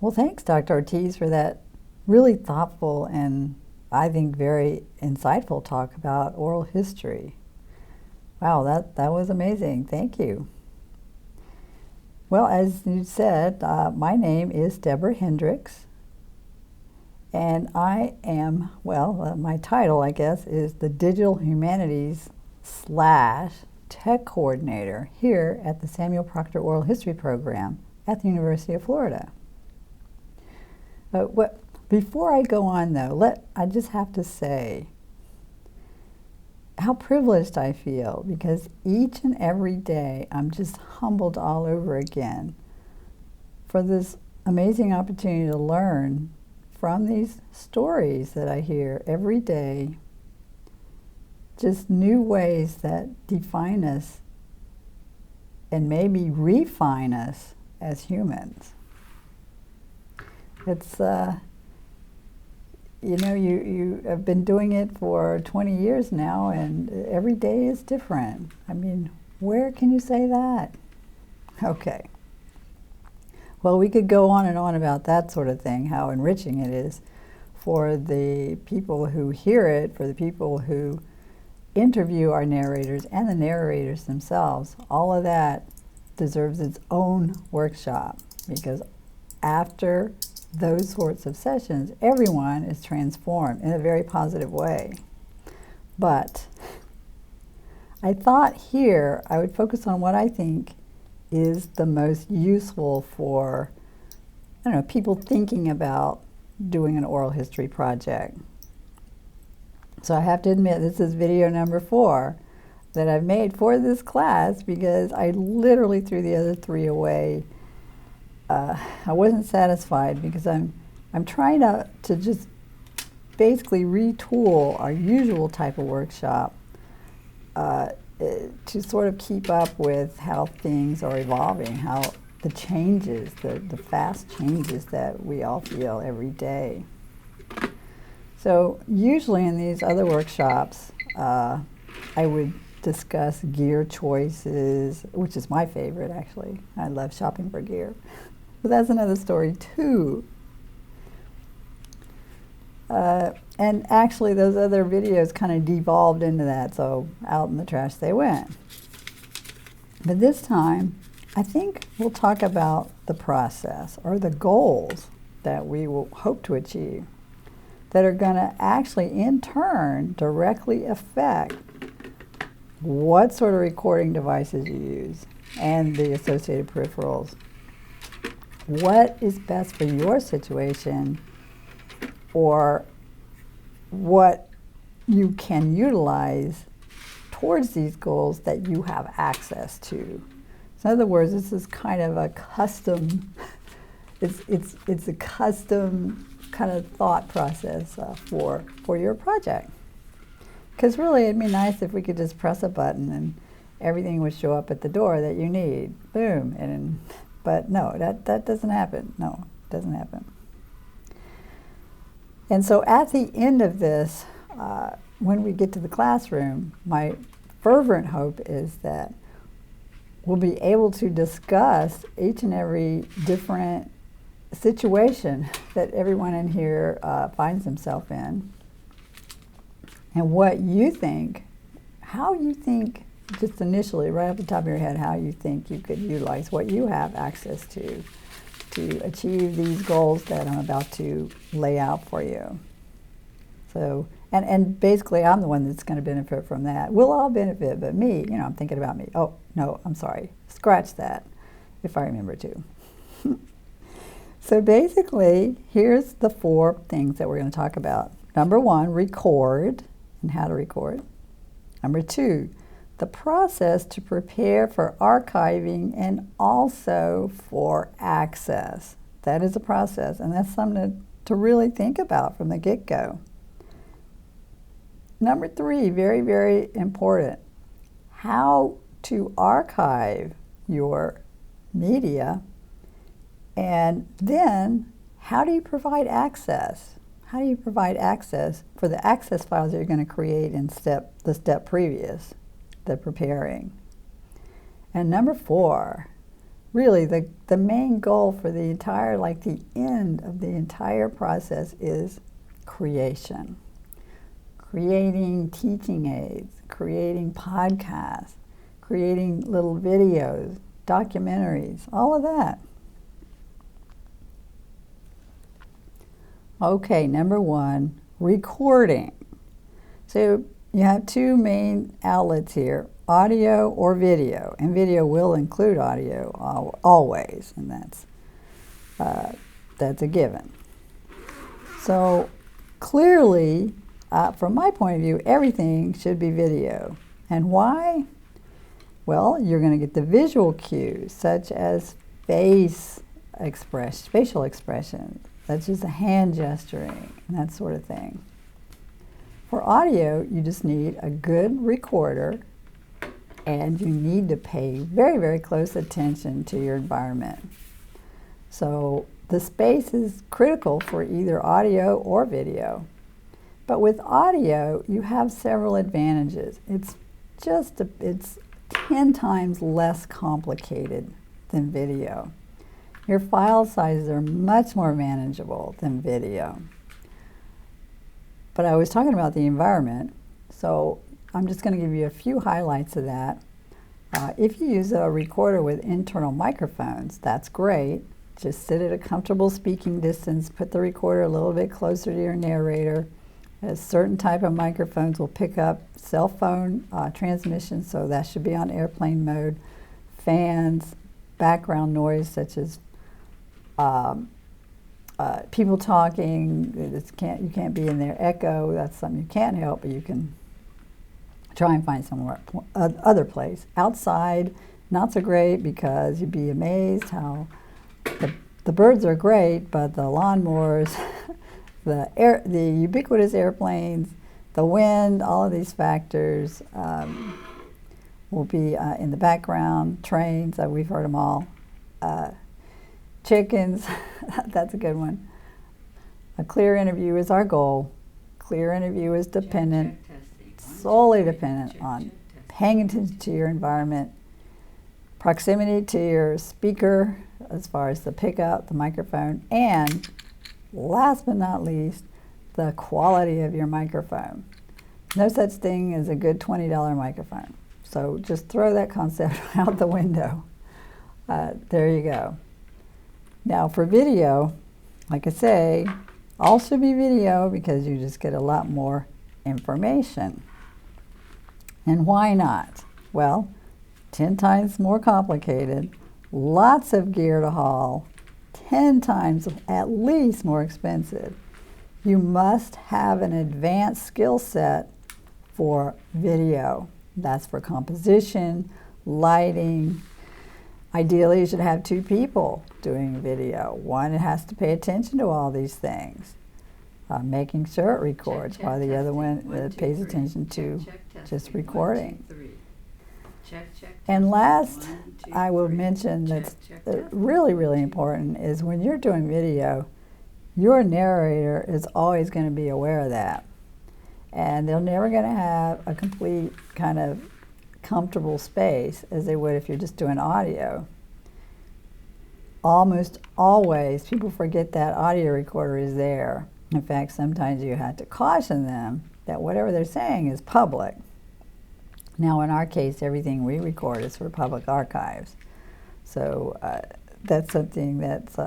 Well, thanks, Dr. Ortiz, for that really thoughtful and I think very insightful talk about oral history. Wow, that was amazing. Thank you. Well, as you said, my name is Deborah Hendricks, and I am, my title, I guess, is the Digital Humanities / Tech Coordinator here at the Samuel Proctor Oral History Program at the University of Florida. Before I go on, though, I just have to say how privileged I feel, because each and every day I'm just humbled all over again for this amazing opportunity to learn from these stories that I hear every day, just new ways that define us and maybe refine us as humans. It's you have been doing it for 20 years now, and every day is different. I mean, where can you say that? Okay. Well, we could go on and on about that sort of thing, how enriching it is for the people who hear it, for the people who interview our narrators and the narrators themselves. All of that deserves its own workshop, because after those sorts of sessions, everyone is transformed in a very positive way. But I thought here I would focus on what I think is the most useful for, people thinking about doing an oral history project. So I have to admit, this is video number 4 that I've made for this class, because I literally threw the other 3 away. I wasn't satisfied, because I'm trying to just basically retool our usual type of workshop to sort of keep up with how things are evolving, how the changes, the fast changes that we all feel every day. So usually in these other workshops, I would discuss gear choices, which is my favorite, actually. I love shopping for gear. But that's another story, too. And actually, those other videos kind of devolved into that, so out in the trash they went. But this time, I think we'll talk about the process, or the goals that we will hope to achieve, that are going to actually, in turn, directly affect what sort of recording devices you use and the associated peripherals. What is best for your situation, or what you can utilize towards these goals that you have access to. So in other words, this is kind of a custom, it's a custom kind of thought process for your project. Because really it'd be nice if we could just press a button and everything would show up at the door that you need. Boom. But no, that doesn't happen. No, it doesn't happen. And so at the end of this, when we get to the classroom, my fervent hope is that we'll be able to discuss each and every different situation that everyone in here finds himself in, and what you think, how you think, just initially, right off the top of your head, how you think you could utilize what you have access to achieve these goals that I'm about to lay out for you. So, and basically I'm the one that's going to benefit from that. We'll all benefit, but me, I'm thinking about me. Oh, no, I'm sorry. Scratch that, if I remember to. So basically, here's the 4 things that we're going to talk about. Number 1, record, and how to record. Number 2, the process to prepare for archiving and also for access. That is a process, and that's something to really think about from the get-go. Number 3, very, very important, how to archive your media, and then how do you provide access? How do you provide access for the access files that you're going to create in the step previous, the preparing? And number 4, really the main goal for the entire, like the end of the entire process is creation. Creating teaching aids, creating podcasts, creating little videos, documentaries, all of that. Okay, number one, recording. So you have two main outlets here, audio or video, and video will include audio always, and that's a given. So clearly, from my point of view, everything should be video. And why? Well, you're going to get the visual cues, such as facial expressions, such as the hand gesturing, and that sort of thing. For audio, you just need a good recorder, and you need to pay very, very close attention to your environment. So the space is critical for either audio or video. But with audio, you have several advantages. It's 10 times less complicated than video. Your file sizes are much more manageable than video. But I was talking about the environment, so I'm just going to give you a few highlights of that. If you use a recorder with internal microphones, that's great. Just sit at a comfortable speaking distance, put the recorder a little bit closer to your narrator. A certain type of microphones will pick up cell phone transmissions, so that should be on airplane mode. Fans, background noise such as people talking, you can't be in there. Echo, that's something you can't help, but you can try and find somewhere other place. Outside, not so great, because you'd be amazed how the birds are great, but the lawnmowers, the ubiquitous airplanes, the wind, all of these factors will be in the background. Trains, we've heard them all. Chickens, that's a good one. A clear interview is our goal. Clear interview is dependent, solely dependent on paying attention to your environment, proximity to your speaker as far as the pickup, the microphone, and last but not least, the quality of your microphone. No such thing as a good $20 microphone. So just throw that concept out the window. There you go. Now for video, like I say, all should be video because you just get a lot more information. And why not? Well, 10 times more complicated, lots of gear to haul, 10 times at least more expensive. You must have an advanced skill set for video. That's for composition, lighting. Ideally, you should have two people doing video. One has to pay attention to all these things, making sure it records, while the other one pays attention to just recording. And last, I will mention that's really, really important is when you're doing video, your narrator is always going to be aware of that. And they're never going to have a complete kind of comfortable space as they would if you're just doing audio. Almost always, people forget that audio recorder is there. In fact, sometimes you have to caution them that whatever they're saying is public. Now, in our case, everything we record is for public archives. So that's something that's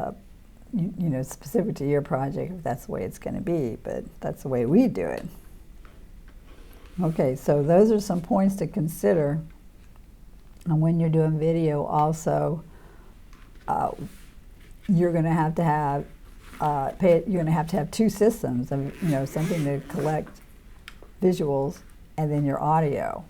specific to your project, if that's the way it's going to be, but that's the way we do it. Okay, so those are some points to consider. And when you're doing video also, you're going to have to have two systems of, something to collect visuals and then your audio.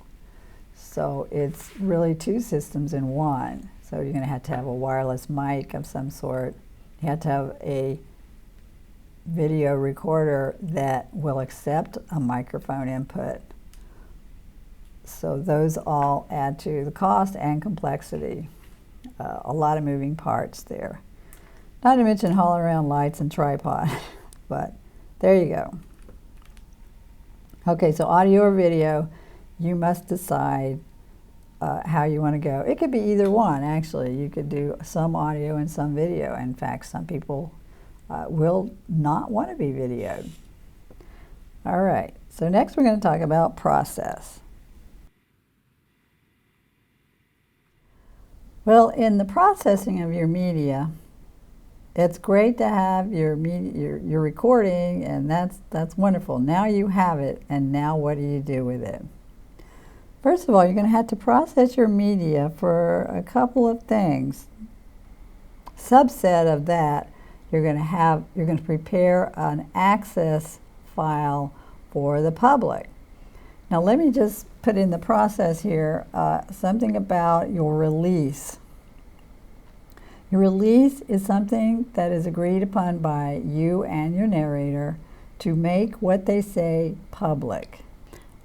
So it's really two systems in one. So you're going to have a wireless mic of some sort. You have to have a video recorder that will accept a microphone input. So those all add to the cost and complexity. A lot of moving parts there. Not to mention hauling around lights and tripod, but there you go. Okay, so audio or video, you must decide how you want to go. It could be either one, actually. You could do some audio and some video. In fact, some people will not want to be videoed. All right, so next we're going to talk about process. Well, in the processing of your media, it's great to have your media, your recording, and that's wonderful. Now you have it, and now what do you do with it? First of all, you're going to have to process your media for a couple of things. Subset of that, you're going to prepare an access file for the public. Now let me just put in the process here something about your release. Your release is something that is agreed upon by you and your narrator to make what they say public.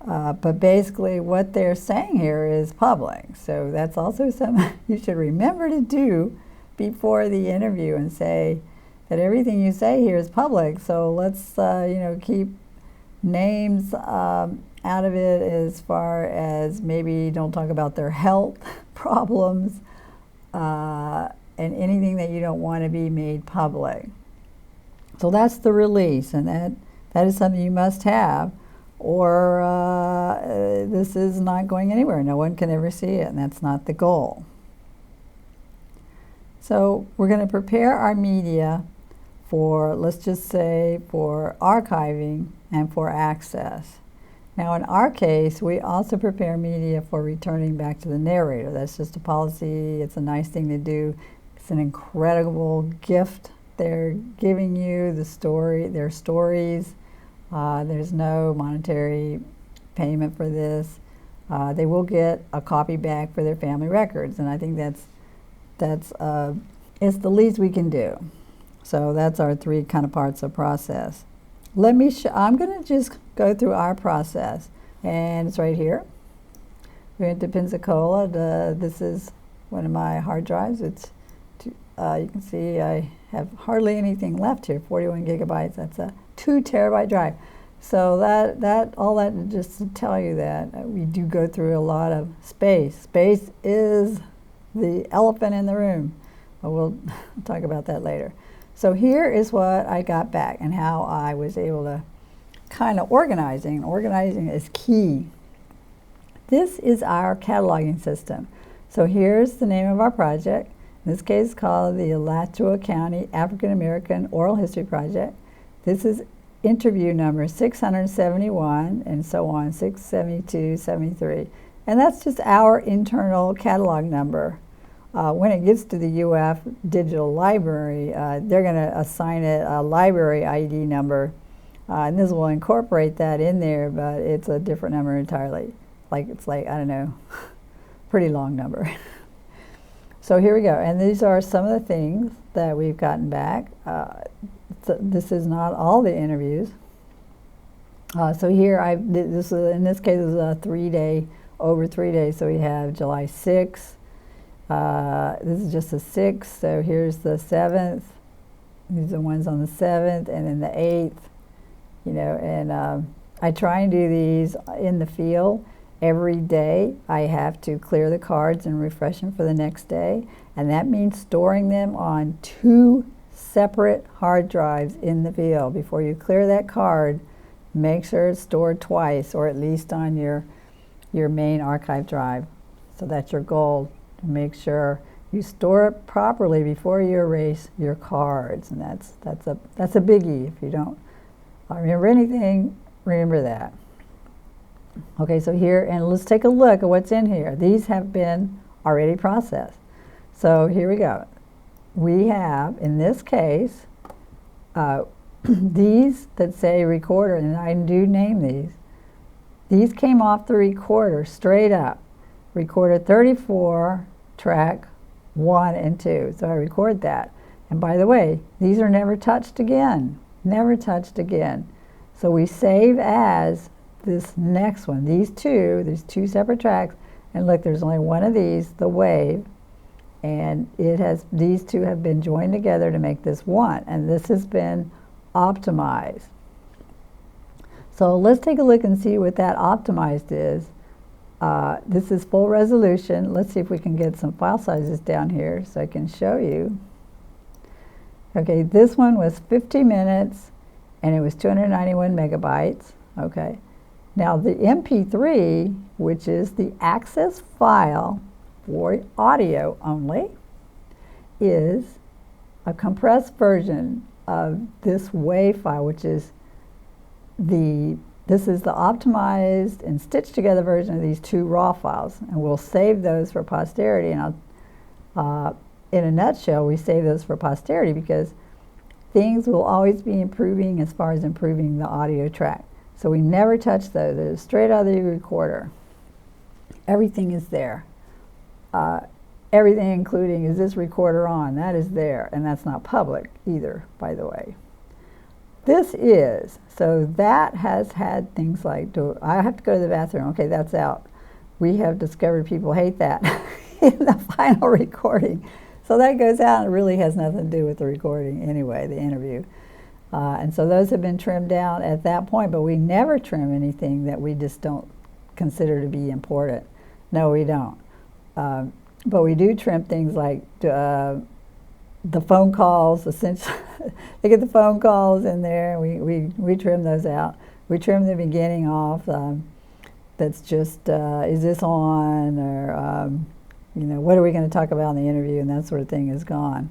But basically what they're saying here is public. So that's also something you should remember to do before the interview and say that everything you say here is public. So let's keep names out of it, as far as maybe don't talk about their health problems and anything that you don't want to be made public. So that's the release, and that is something you must have, or this is not going anywhere. No one can ever see it, and that's not the goal. So we're going to prepare our media for, let's just say, for archiving and for access. Now in our case, we also prepare media for returning back to the narrator. That's just a policy. It's a nice thing to do. It's an incredible gift they're giving you, their stories. There's no monetary payment for this. They will get a copy back for their family records, and I think it's the least we can do. So that's our three kind of parts of process. I'm going to just go through our process, and it's right here. We're into Pensacola. This is one of my hard drives. You can see I have hardly anything left here, 41 gigabytes. That's a 2 terabyte drive. So all that just to tell you that we do go through a lot of space. Space is the elephant in the room. But we'll talk about that later. So here is what I got back and how I was able to kind of organizing. Organizing is key. This is our cataloging system. So here's the name of our project. In this case, it's called the Alachua County African American Oral History Project. This is interview number 671 and so on, 672, 73. And that's just our internal catalog number. When it gets to the UF Digital Library, they're going to assign it a library ID number, and this will incorporate that in there, but it's a different number entirely. It's like, I don't know, pretty long number. So here we go, and these are some of the things that we've gotten back. This is not all the interviews. So here, in this case, is a 3-day, over 3 days. So we have July 6th. This is just the 6th, so here's the 7th. These are ones on the 7th, and then the 8th. And I try and do these in the field every day. I have to clear the cards and refresh them for the next day, and that means storing them on 2 separate hard drives in the field. Before you clear that card, make sure it's stored twice, or at least on your main archive drive. So that's your goal. Make sure you store it properly before you erase your cards, and that's a biggie. If you don't remember anything, remember that. Okay, so here, and let's take a look at what's in here. These have been already processed. So here we go. We have, in this case, these that say recorder, and I do name these. These came off the recorder straight up. Recorder 34, track 1 and 2. So I record that. And by the way, these are never touched again. Never touched again. So we save as this next one. There's 2 separate tracks. And look, there's only one of these, the wave. And these 2 have been joined together to make this one. And this has been optimized. So let's take a look and see what that optimized is. This is full resolution. Let's see if we can get some file sizes down here so I can show you. Okay, this one was 50 minutes and it was 291 megabytes. Okay, now the MP3, which is the access file for audio only, is a compressed version of this WAV file, which is this is the optimized and stitched together version of these two raw files, and we'll save those for posterity. And in a nutshell, we save those for posterity because things will always be improving as far as improving the audio track. So we never touch those. They're straight out of the recorder. Everything is there. Everything including, is this recorder on? That is there, and that's not public either, by the way. This is, so that has had things like, I have to go to the bathroom, okay, that's out. We have discovered people hate that in the final recording. So that goes out and it really has nothing to do with the recording anyway, the interview. And so those have been trimmed down at that point, but we never trim anything that we just don't consider to be important. No, we don't. But we do trim things like the phone calls, essentially. They get the phone calls in there, and we trim those out. We trim the beginning off. That's just, is this on, or, you know, what are we going to talk about in the interview, and that sort of thing is gone.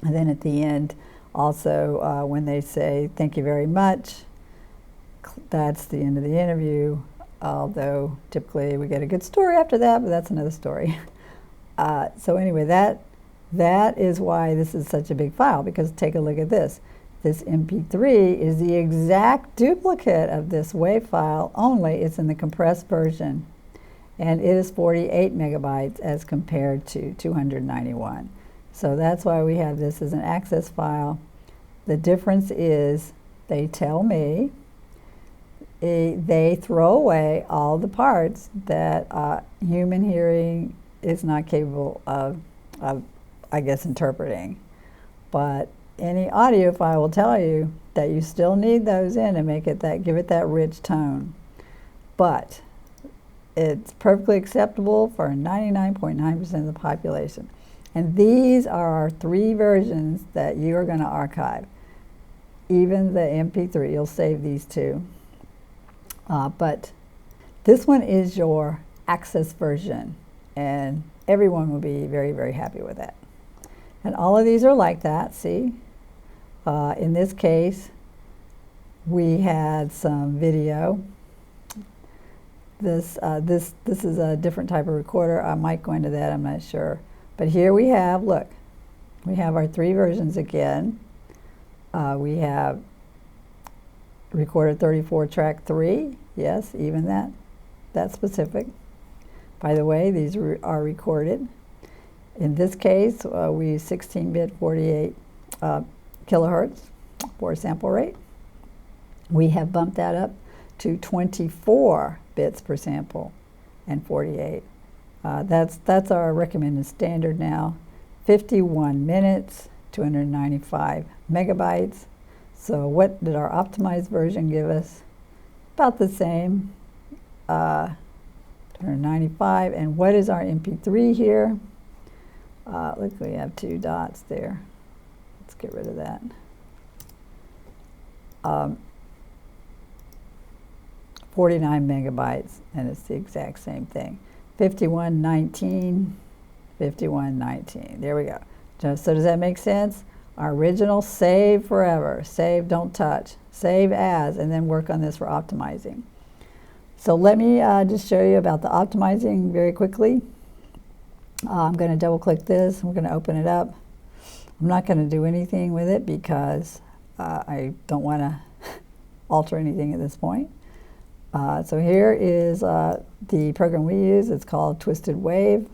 And then at the end, also, when they say, thank you very much, that's the end of the interview, although typically we get a good story after that, but that's another story. So anyway, that is why this is such a big file, because take a look at this. This MP3 is the exact duplicate of this WAV file, only it's in the compressed version. And it is 48 megabytes as compared to 291. So that's why we have this as an access file. The difference is they tell me they throw away all the parts that human hearing is not capable of, I guess, interpreting. But any audio file will tell you that you still need those in to make it give it that rich tone. But it's perfectly acceptable for 99.9% of the population. And these are our 3 versions that you are going to archive. Even the MP3, you'll save these 2. But this one is your access version, and everyone will be very, very happy with that. And all of these are like that, see? In this case, we had some video. This is a different type of recorder. I might go into that, I'm not sure. But here we have, look, we have our 3 versions again. We have recorder 34 track 3, yes, even that's specific. By the way, these are recorded. In this case, we use 16-bit 48 kilohertz for sample rate. We have bumped that up to 24 bits per sample and 48. That's our recommended standard now. 51 minutes, 295 megabytes. So what did our optimized version give us? About the same, 295. And what is our MP3 here? Look, we have 2 dots there. Let's get rid of that. 49 megabytes, and it's the exact same thing. 5119, 5119. There we go. So does that make sense? Our original, save forever. Save, don't touch. Save as, and then work on this for optimizing. So let me just show you about the optimizing very quickly. I'm going to double click this. We're going to open it up. I'm not going to do anything with it because I don't want to alter anything at this point. So here is the program we use. It's called Twisted Wave.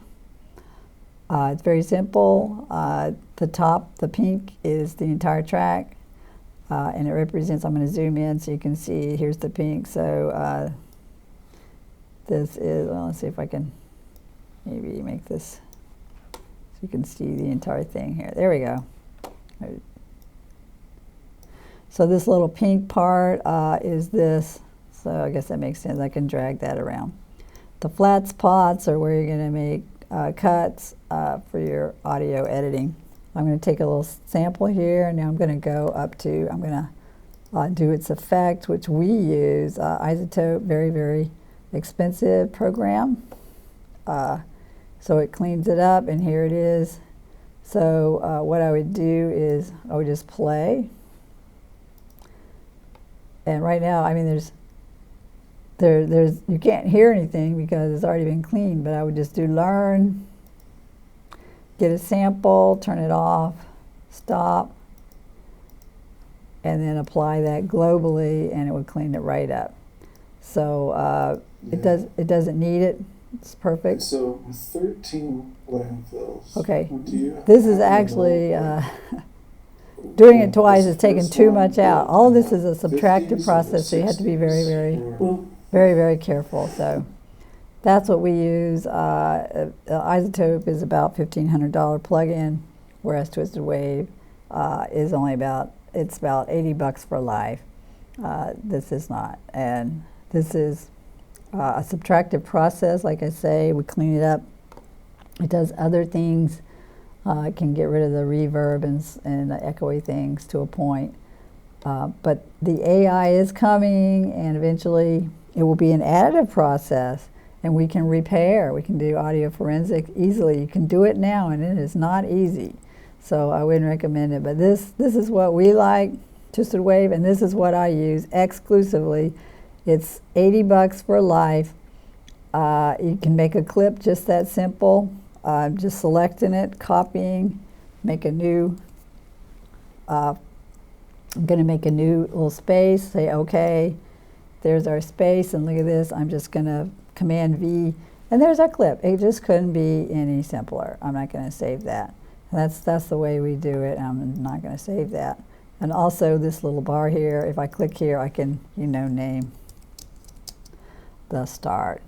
It's very simple. The top, the pink, is the entire track, and it represents, I'm going to zoom in so you can see, here's the pink. So this is, well, let's see if I can maybe make this so you can see the entire thing here. There we go. So this little pink part is this. So I guess that makes sense. I can drag that around. The flat spots are where you're going to make cuts for your audio editing. I'm going to take a little sample here, and now I'm going to go up to, I'm going to do its effect, which we use, Isotope, very, very expensive program. So it cleans it up, and here it is. So what I would do is I would just play. And right now, I mean, there's you can't hear anything because it's already been cleaned, but I would just do learn, get a sample, turn it off, stop, and then apply that globally, and it would clean it right up. So it doesn't need it. It's perfect. So with 13 landfills. Okay. This is actually doing it twice is taking too much out. All of this is a subtractive process, so you have to be very, very careful. So that's what we use. Isotope is about $1,500 plug-in, whereas Twisted Wave is only about $80 for life. This is not, and this is a subtractive process. Like I say, we clean it up. It does other things. It can get rid of the reverb and the echoey things to a point. But the AI is coming, and eventually it will be an additive process, and we can repair. We can do audio forensics easily. You can do it now, and it is not easy. So I wouldn't recommend it. But this is what we like, Twisted Wave, and this is what I use exclusively. It's $80 for life. You can make a clip just that simple. Just selecting it, copying, make a new, I'm going to make a new little space, say okay, there's our space, and look at this, I'm just going to Command V, and there's our clip. It just couldn't be any simpler. I'm not going to save that. That's the way we do it. I'm not going to save that. And also this little bar here, if I click here, I can, name the start.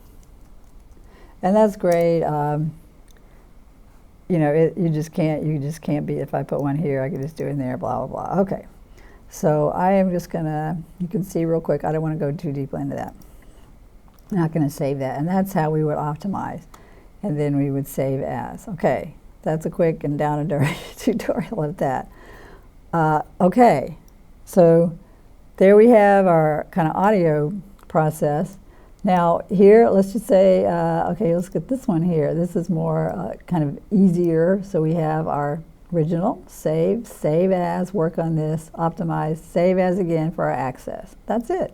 And that's great. You just can't be, if I put one here, I could just do it in there, blah, blah, blah. Okay. So I am just gonna, you can see real quick, I don't want to go too deeply into that. I'm not going to save that. And that's how we would optimize. And then we would save as. Okay. That's a quick and down and dirty tutorial of that. Okay. So there we have our kind of audio process. Now here, let's just say, okay, let's get this one here. This is more kind of easier. So we have our original, save as, work on this, optimize, save as again for our access. That's it.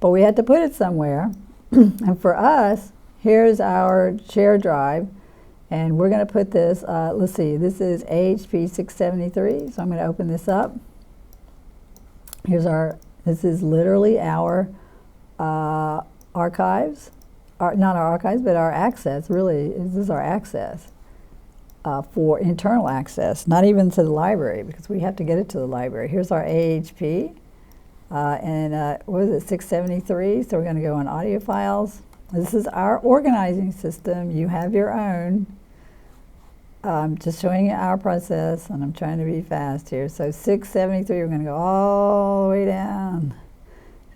But we had to put it somewhere. And for us, here's our share drive. And we're going to put this, let's see, this is AHP 673. So I'm going to open this up. Here's this is literally our archives, not our archives, but our access, really, this is our access for internal access, not even to the library, because we have to get it to the library. Here's our AHP, and what is it, 673, so we're going to go on audio files. This is our organizing system. You have your own. Just showing you our process, and I'm trying to be fast here. So 673, we're going to go all the way down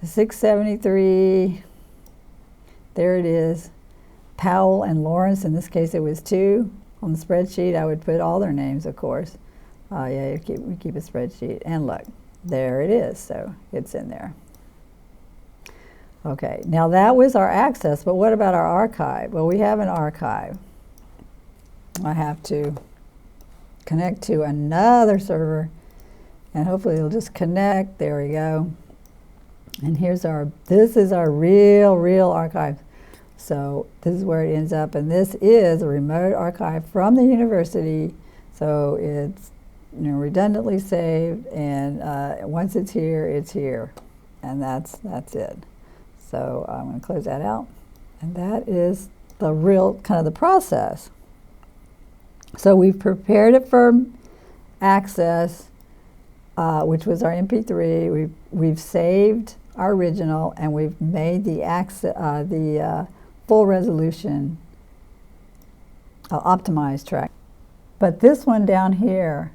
to 673. There it is. Powell and Lawrence, in this case it was 2. On the spreadsheet, I would put all their names, of course. Yeah, we keep a spreadsheet. And look, there it is. So it's in there. Okay, now that was our access, but what about our archive? Well, we have an archive. I have to connect to another server, and hopefully it'll just connect. There we go. And this is our real archive. So this is where it ends up, and this is a remote archive from the university. So it's redundantly saved, and once it's here, and that's it. So I'm going to close that out, and that is the real kind of the process. So we've prepared it for access, which was our MP3. We've saved our original, and we've made the full resolution optimized track. But this one down here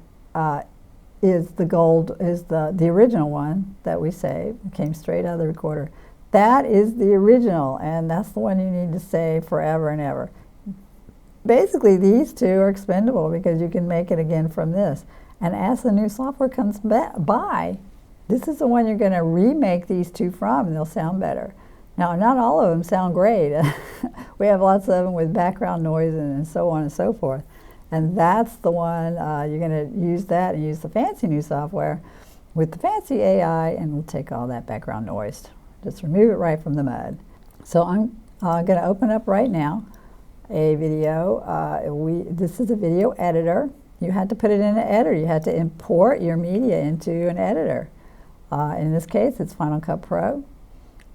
is the original one that we saved. It came straight out of the recorder. That is the original, and that's the one you need to save forever and ever. Basically, these two are expendable because you can make it again from this. And as the new software comes by, this is the one you're going to remake these two from, and they'll sound better. Now, not all of them sound great. We have lots of them with background noise and so on and so forth. And that's the one, you're going to use that and use the fancy new software with the fancy AI, and we'll take all that background noise. Just remove it right from the mud. So I'm going to open up right now a video. This is a video editor. You had to put it in an editor. You had to import your media into an editor. In this case, it's Final Cut Pro.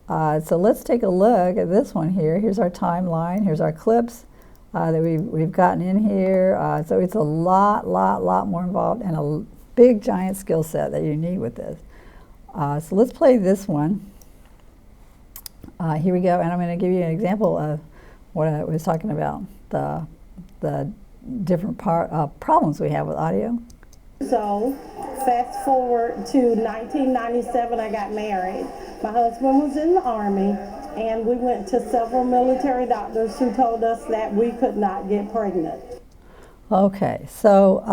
So let's take a look at this one here. Here's our timeline. Here's our clips that we've gotten in here. So it's a lot more involved and a big, giant skill set that you need with this. So let's play this one. Here we go, and I'm going to give you an example of what I was talking about, the different problems we have with audio. So, fast forward to 1997, I got married. My husband was in the Army, and we went to several military doctors who told us that we could not get pregnant. Okay, so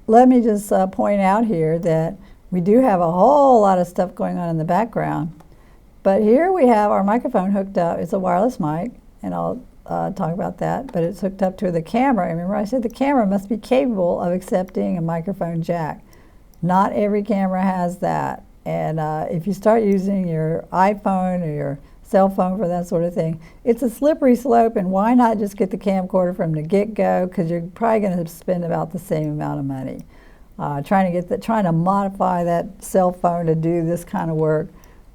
let me just point out here that we do have a whole lot of stuff going on in the background. But here we have our microphone hooked up. It's a wireless mic, and I'll talk about that. But it's hooked up to the camera. Remember I said the camera must be capable of accepting a microphone jack. Not every camera has that. And if you start using your iPhone or your cell phone for that sort of thing, it's a slippery slope, and why not just get the camcorder from the get-go, because you're probably going to spend about the same amount of money. Trying to modify that cell phone to do this kind of work,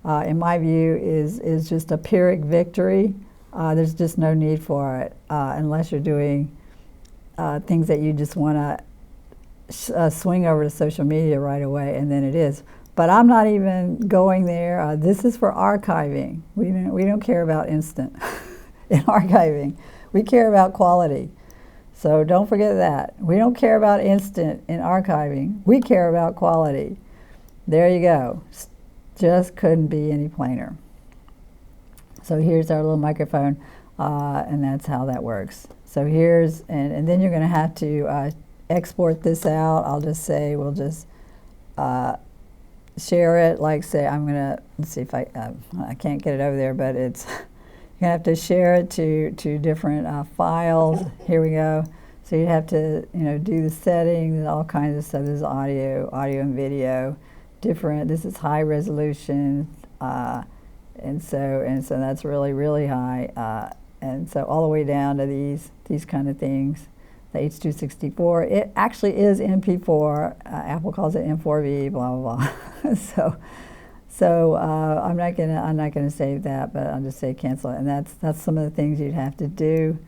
in my view, is just a Pyrrhic victory. There's just no need for it unless you're doing things that you just want to swing over to social media right away, and then it is. But I'm not even going there. This is for archiving. We don't care about instant in archiving. We care about quality. So don't forget that. We don't care about instant in archiving. We care about quality. There you go. Just couldn't be any plainer. So here's our little microphone, and that's how that works. So here's, and then you're going to have to export this out. I'll just say we'll just share it. Like say I'm going to, let's see if I can't get it over there, but it's, you're going to have to share it to different files. Here we go. So you have to, do the settings and all kinds of stuff. This is audio and video, different. This is high resolution, and so that's really high. And so all the way down to these kind of things. The H.264. It actually is MP4. Apple calls it M4V. Blah blah blah. So I'm not gonna save that, but I'll just say cancel it. And that's some of the things you'd have to do.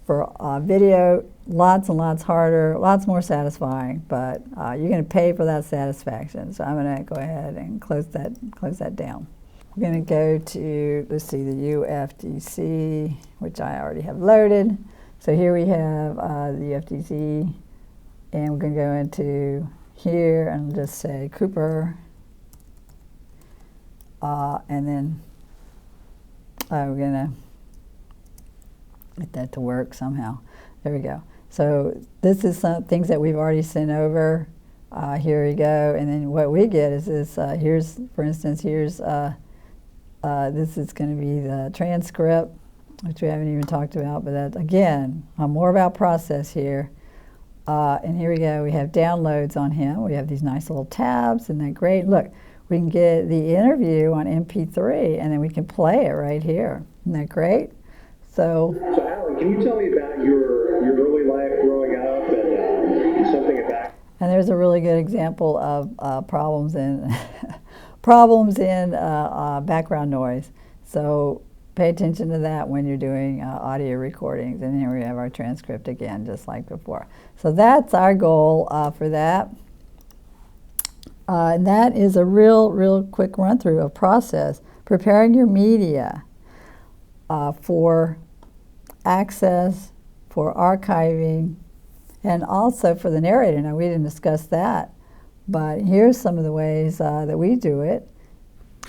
For video, lots and lots harder, lots more satisfying, but you're going to pay for that satisfaction. So I'm going to go ahead and close that down. We're going to go to, let's see, the UFDC, which I already have loaded. So here we have the UFDC, and we're going to go into here and just say Cooper, and then we're going to get that to work somehow. There we go. So this is some things that we've already sent over. Here we go. And then what we get is this. Here's, for instance, here's this is going to be the transcript, which we haven't even talked about. But that, again, more about process here. And here we go. We have downloads on him. We have these nice little tabs. Isn't that great? Look, we can get the interview on MP3, and then we can play it right here. Isn't that great? So Alan, can you tell me about your early life growing up and something about? And there's a really good example of problems in background noise. So pay attention to that when you're doing audio recordings. And here we have our transcript again, just like before. So that's our goal for that. And that is a real quick run through of process, preparing your media for access, for archiving, and also for the narrator. Now, we didn't discuss that, But here's some of the ways that we do it.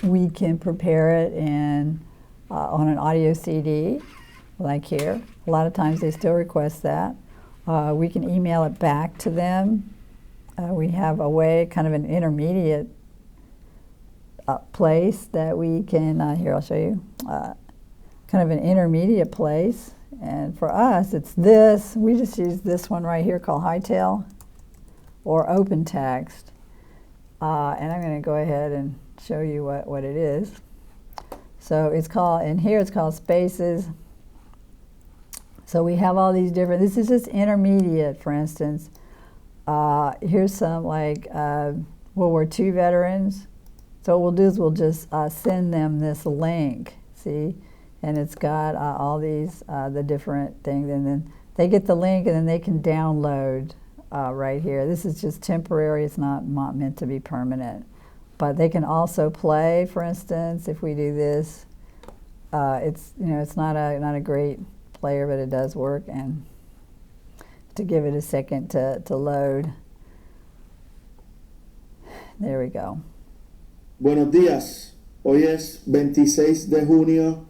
We can prepare it on an audio CD, like here. A lot of times they still request that. We can email it back to them. We have a way, kind of an intermediate place that we can, here I'll show you, kind of an intermediate place. And for us, it's this. We just use this one right here called Hightail or Open Text. And I'm going to go ahead and show you what it is. So it's called, in here it's called Spaces. So we have all these different, this is just intermediate, for instance. Here's some like World War II veterans. So what we'll do is we'll just send them this link, see? And it's got all these, the different things, and then they get the link and then they can download right here. This is just temporary, it's not meant to be permanent. But they can also play, for instance, if we do this. It's, you know, it's not a great player, but it does work. And to give it a second to load. There we go. Buenos días. Hoy es 26 de junio.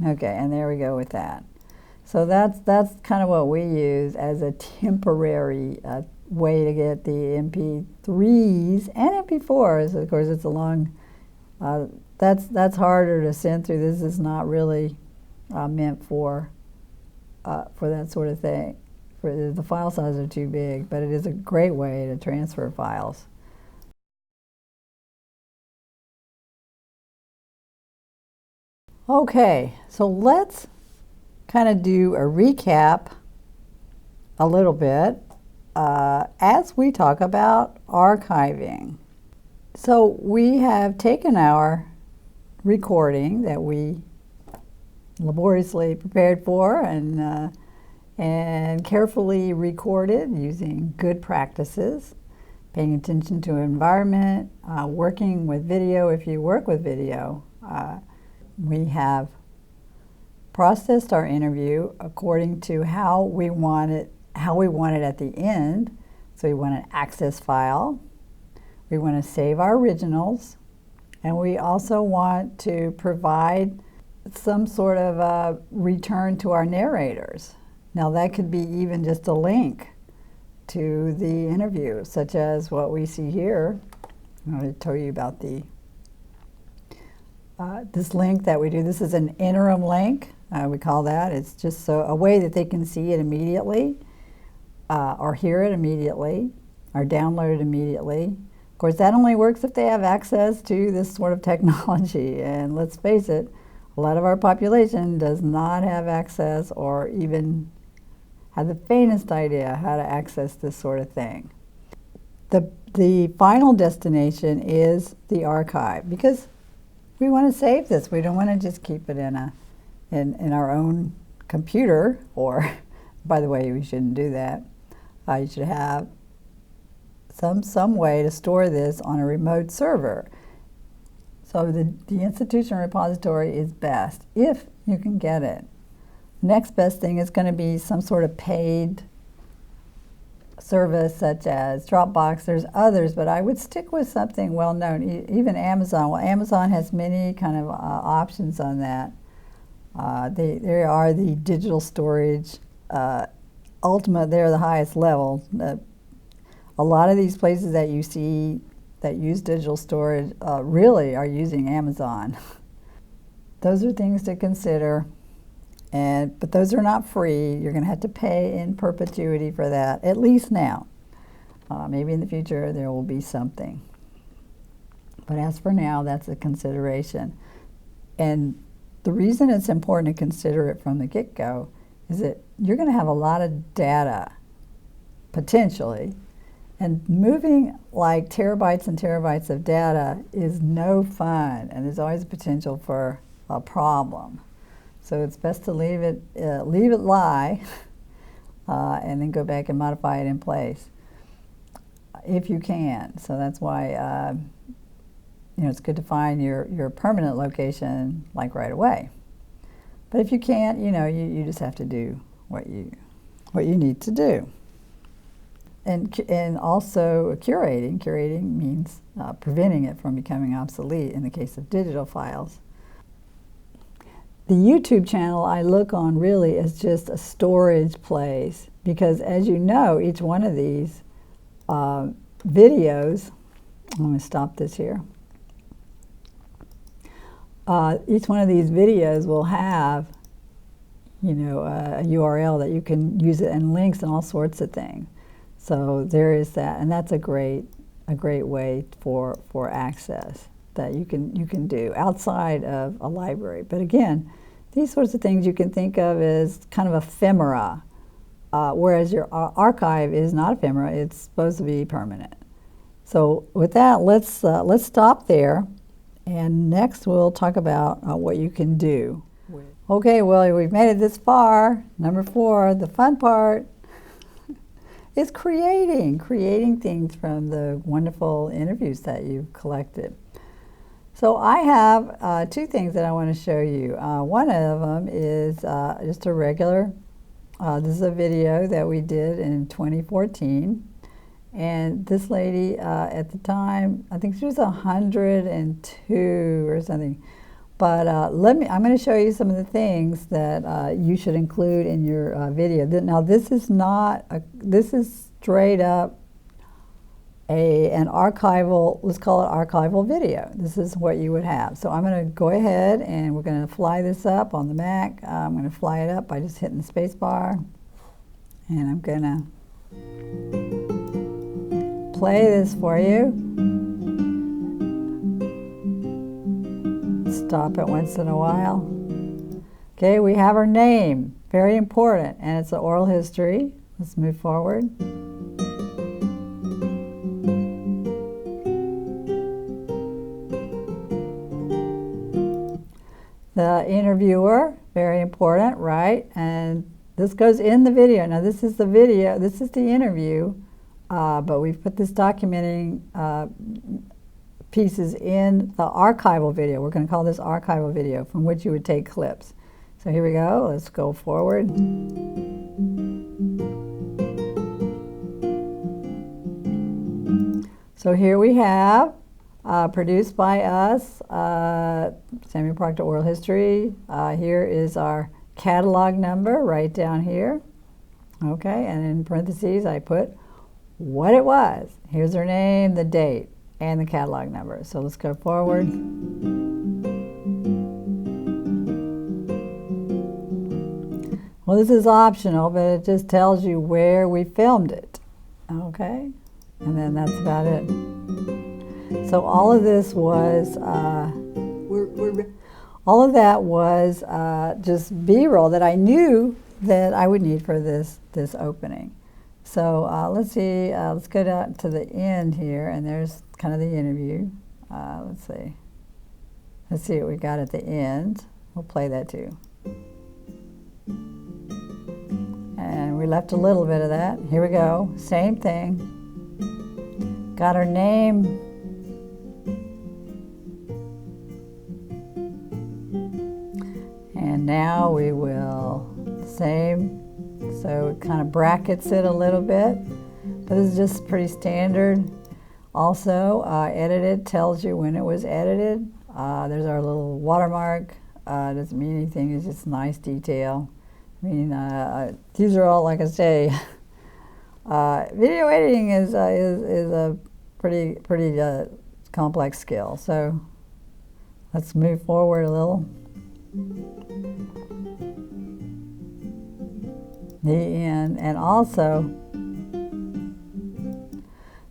Okay, and there we go with that. So that's kind of what we use as a temporary way to get the MP3s and MP4s. Of course, it's a long. That's harder to send through. This is not really meant for that sort of thing. The file sizes are too big, but it is a great way to transfer files. Okay, so let's kind of do a recap a little bit as we talk about archiving. So we have taken our recording that we laboriously prepared for and carefully recorded using good practices, paying attention to environment, working with video if you work with video. We have processed our interview according to how we want it at the end. So we want an access file. We want to save our originals. And we also want to provide some sort of return to our narrators. Now that could be even just a link to the interview, such as what we see here. I'm going to tell you about this link that we do. This is an interim link, we call that. It's just a way that they can see it immediately, or hear it immediately, or download it immediately. Of course, that only works if they have access to this sort of technology. And let's face it, a lot of our population does not have access or even have the faintest idea how to access this sort of thing. The final destination is the archive, because we want to save this. We don't want to just keep it in our own computer, or, by the way, we shouldn't do that. You should have some way to store this on a remote server. So the institution repository is best if you can get it. Next best thing is going to be some sort of paid service such as Dropbox. There's others, but I would stick with something well known, even Amazon. Well, Amazon has many kind of options on that. There are the digital storage, ultimate, they're the highest level. A lot of these places that you see that use digital storage really are using Amazon. Those are things to consider. But those are not free. You're going to have to pay in perpetuity for that, at least now. Maybe in the future there will be something. But as for now, that's a consideration. And the reason it's important to consider it from the get-go is that you're going to have a lot of data, potentially, and moving like terabytes and terabytes of data is no fun, and there's always a potential for a problem. So it's best to leave it lie, and then go back and modify it in place, if you can. So that's why it's good to find your permanent location like right away. But if you can't, you just have to do what you need to do. and also curating. Curating means preventing it from becoming obsolete in the case of digital files. The YouTube channel I look on really as just a storage place because, as you know, each one of these videos, I'm going to stop this here. Each one of these videos will have, you know, a URL that you can use it and links and all sorts of things. So there is that, and that's a great way for access that you can do outside of a library. But again, these sorts of things you can think of as kind of ephemera, whereas your archive is not ephemera; it's supposed to be permanent. So with that, let's stop there, and next we'll talk about what you can do. Okay, well, we've made it this far. Number 4, the fun part is creating things from the wonderful interviews that you've collected. So I have 2 things that I want to show you. One of them is just a regular, this is a video that we did in 2014. And this lady at the time, I think she was 102 or something. But I'm going to show you some of the things that you should include in your video. Now, this is straight up an archival, let's call it archival video. This is what you would have. So I'm going to go ahead and we're going to fly this up on the Mac. I'm going to fly it up by just hitting the space bar. And I'm going to play this for you. Stop it once in a while. Okay, we have her name, very important, and it's an oral history. Let's move forward. The interviewer, very important, right? And this goes in the video. Now this is the video, this is the interview, but we've put this documenting pieces in the archival video. We're going to call this archival video, from which you would take clips. So here we go. Let's go forward. So here we have, produced by us, Samuel Proctor Oral History. Here is our catalog number right down here. Okay, and in parentheses I put what it was. Here's her name, the date, and the catalog number. So let's go forward. Well, this is optional, but it just tells you where we filmed it. Okay, and then that's about it. So all of this was, all of that was just B-roll that I knew that I would need for this opening. So let's see, let's go down to the end here, and there's kind of the interview. Let's see what we got at the end. We'll play that too. And we left a little bit of that. Here we go, same thing. Got her name. And now we will, same. So it kind of brackets it a little bit, but this is just pretty standard. Also, edited tells you when it was edited. There's our little watermark. Doesn't mean anything, it's just nice detail. I mean, these are all, like I say, video editing is a pretty complex skill. So let's move forward a little. The end, and also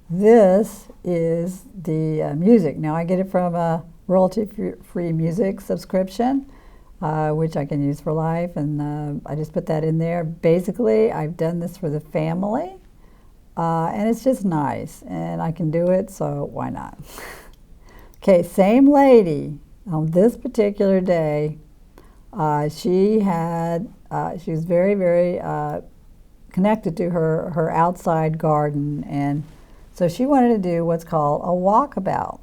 this is the music. Now I get it from a royalty-free music subscription, which I can use for life, and I just put that in there. Basically, I've done this for the family, and it's just nice, and I can do it, so why not? Okay, same lady on this particular day. She was very, very connected to her outside garden, and so she wanted to do what's called a walkabout.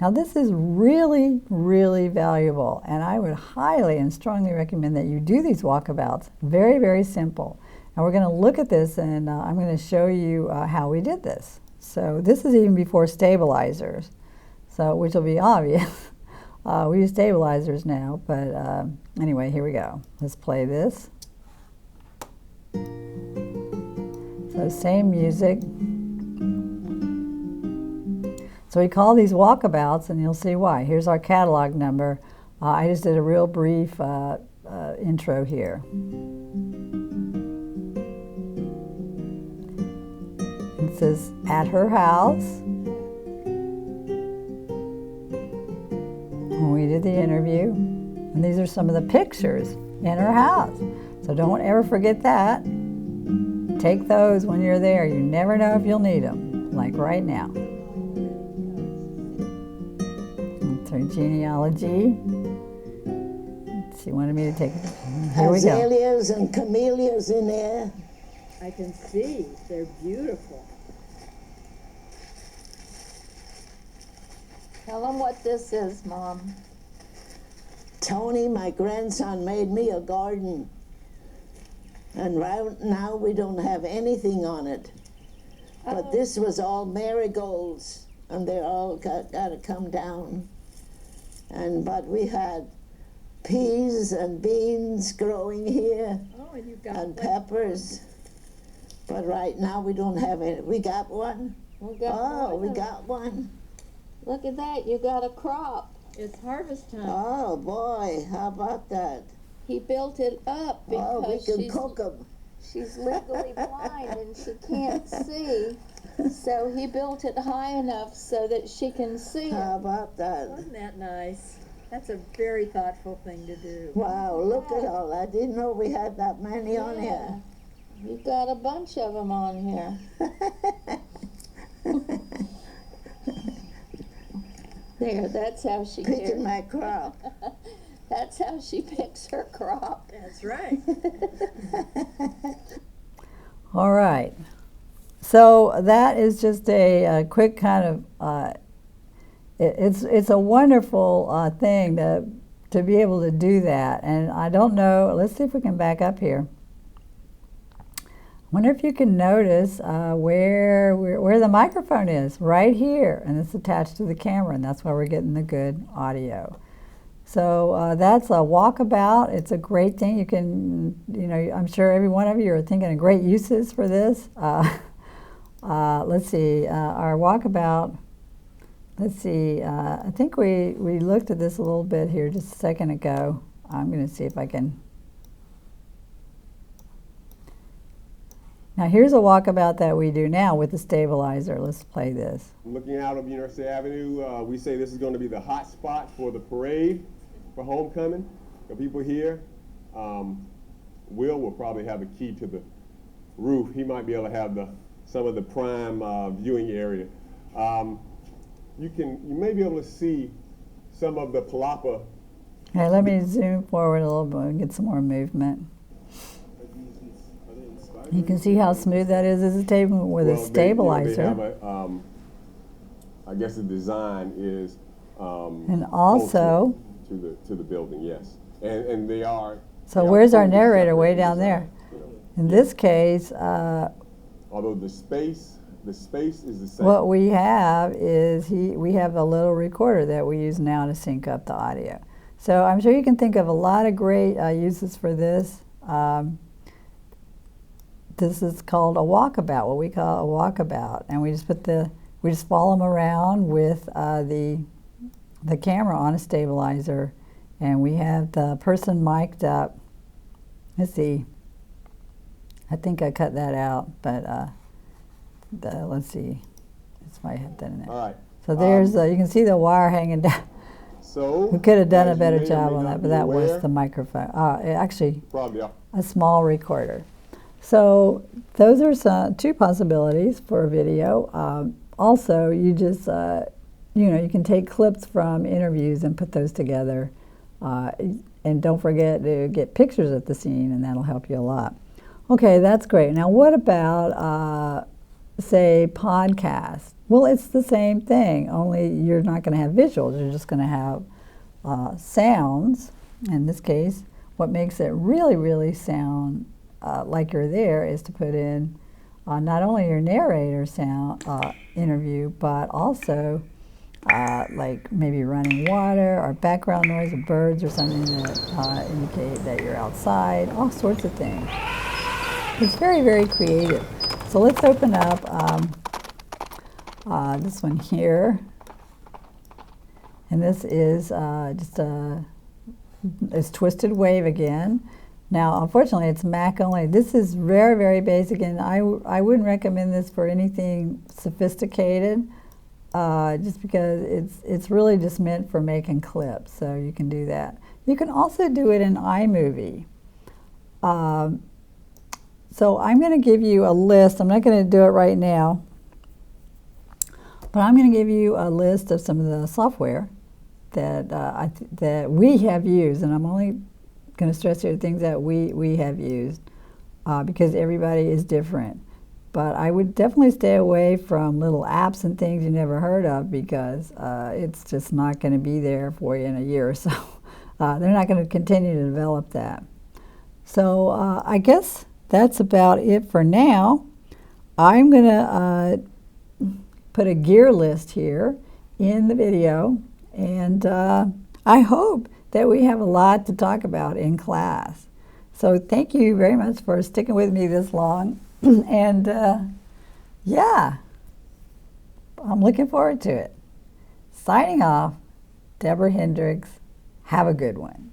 Now this is really, really valuable, and I would highly and strongly recommend that you do these walkabouts. Very, very simple. And we're going to look at this, and I'm going to show you how we did this. So this is even before stabilizers, so which will be obvious. We use stabilizers now, but anyway, here we go. Let's play this. So same music. So we call these walkabouts, and you'll see why. Here's our catalog number. I just did a real brief intro here. It says, at her house. When we did the interview. And these are some of the pictures in her house. So don't ever forget that. Take those when you're there. You never know if you'll need them, like right now. That's her genealogy. She wanted me to take it. Here we go. Azaleas and camellias in there. I can see. They're beautiful. Tell them what this is, Mom. Tony, my grandson, made me a garden. And right now we don't have anything on it. But this was all marigolds, and they're all got to come down. But we had peas and beans growing here, And you got and peppers. But right now we don't have any. We got one. We got We got one. Look at that, you got a crop. It's harvest time. Oh boy, how about that? He built it up Oh, we because can cook them. she's legally blind and she can't see. So he built it high enough so that she can see it. How about that? Wasn't that nice? That's a very thoughtful thing to do. Wow, look at all that. I didn't know we had that many on here. You've got a bunch of them on here. There, that's how she Picking my crop. That's how she picks her crop. That's right. All right. So that is just a quick kind of, it's a wonderful thing to be able to do that. And I don't know, let's see if we can back up here. I wonder if you can notice where the microphone is, right here. And it's attached to the camera, and that's why we're getting the good audio. So that's a walkabout. It's a great thing. You can, I'm sure every one of you are thinking of great uses for this. Let's see, our walkabout, let's see, I think we looked at this a little bit here just a second ago. I'm going to see if I can. Now here's a walkabout that we do now with the stabilizer. Let's play this. Looking out of University Avenue, we say this is going to be the hot spot for the parade for homecoming. The people here, will probably have a key to the roof. He might be able to have some of the prime viewing area. You may be able to see some of the palapa. Okay, let me zoom forward a little bit and get some more movement. You can see how smooth that is as a table with a stabilizer. They have I guess the design is and also to the building, yes, and they are. So where's our narrator? Way down there. In this case, although the space is the same. What we have is we have a little recorder that we use now to sync up the audio. So I'm sure you can think of a lot of great uses for this. This is called a walkabout, what we call a walkabout, and we just follow them around with the camera on a stabilizer, and we have the person mic'd up. Let's see. I think I cut that out, but let's see. That's why I had that in there. All right. So there's you can see the wire hanging down. So we could have done a better may or job may on not that, but be that aware, was the microphone. Actually, probably a small recorder. So those are two possibilities for a video. Also, you just, you can take clips from interviews and put those together. And don't forget to get pictures of the scene, and that'll help you a lot. Okay, that's great. Now what about, say, podcast? Well, it's the same thing, only you're not going to have visuals. You're just going to have sounds. In this case, what makes it really, really sound like you're there, is to put in not only your narrator sound interview, but also like maybe running water or background noise of birds or something that indicate that you're outside, all sorts of things. It's very, very creative. So let's open up this one here. And this is just it's Twisted Wave again. Now, unfortunately, it's Mac only. This is very, very basic, and I wouldn't recommend this for anything sophisticated, just because it's really just meant for making clips, so you can do that. You can also do it in iMovie. So I'm going to give you a list. I'm not going to do it right now, but I'm going to give you a list of some of the software that that we have used, and I'm only going to stress here things that we have used because everybody is different. But I would definitely stay away from little apps and things you never heard of, because it's just not going to be there for you in a year or so. They're not going to continue to develop that. So I guess that's about it for now. I'm going to put a gear list here in the video, and I hope that we have a lot to talk about in class. So thank you very much for sticking with me this long. And yeah, I'm looking forward to it. Signing off, Deborah Hendricks. Have a good one.